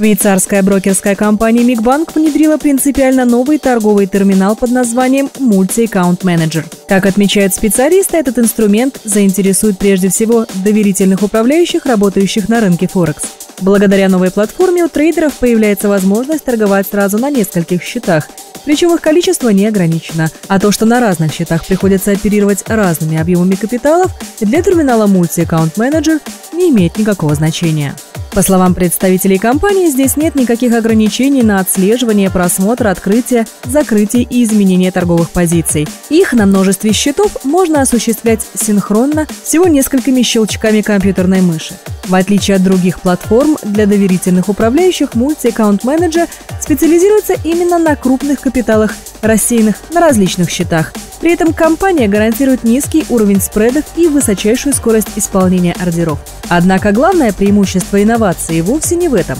Швейцарская брокерская компания Мигбанк внедрила принципиально новый торговый терминал под названием Multi-Account Manager. Как отмечают специалисты, этот инструмент заинтересует прежде всего доверительных управляющих, работающих на рынке Форекс. Благодаря новой платформе у трейдеров появляется возможность торговать сразу на нескольких счетах, причем их количество не ограничено. А то, что на разных счетах приходится оперировать разными объемами капиталов, для терминала Multi-Account Manager не имеет никакого значения. По словам представителей компании, здесь нет никаких ограничений на отслеживание, просмотр, открытие, закрытие и изменение торговых позиций. Их на множестве счетов можно осуществлять синхронно всего несколькими щелчками компьютерной мыши. В отличие от других платформ, для доверительных управляющих Multi-Account Manager специализируется именно на крупных капиталах, рассеянных на различных счетах. При этом компания гарантирует низкий уровень спредов и высочайшую скорость исполнения ордеров. Однако главное преимущество инновации вовсе не в этом.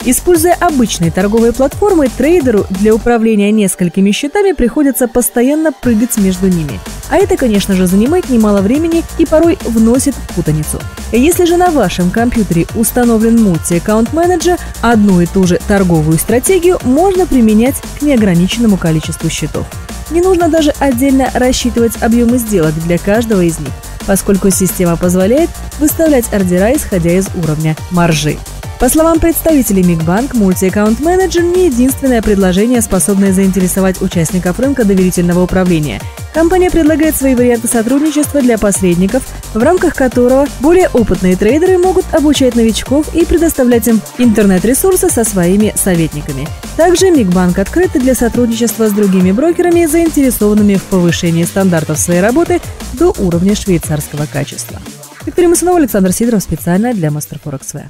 Используя обычные торговые платформы, трейдеру для управления несколькими счетами приходится постоянно прыгать между ними. А это, конечно же, занимает немало времени и порой вносит путаницу. Если же на вашем компьютере установлен Multi-Account Manager, одну и ту же торговую стратегию можно применять к неограниченному количеству счетов. Не нужно даже отдельно рассчитывать объемы сделок для каждого из них, поскольку система позволяет выставлять ордера, исходя из уровня маржи. По словам представителей Мигбанк, Multi-Account Manager не единственное предложение, способное заинтересовать участников рынка доверительного управления. Компания предлагает свои варианты сотрудничества для посредников, в рамках которого более опытные трейдеры могут обучать новичков и предоставлять им интернет-ресурсы со своими советниками. Также Мигбанк открыт для сотрудничества с другими брокерами, заинтересованными в повышении стандартов своей работы до уровня швейцарского качества. Виктория Масунова, Александр Сидоров, специально для Master Forex.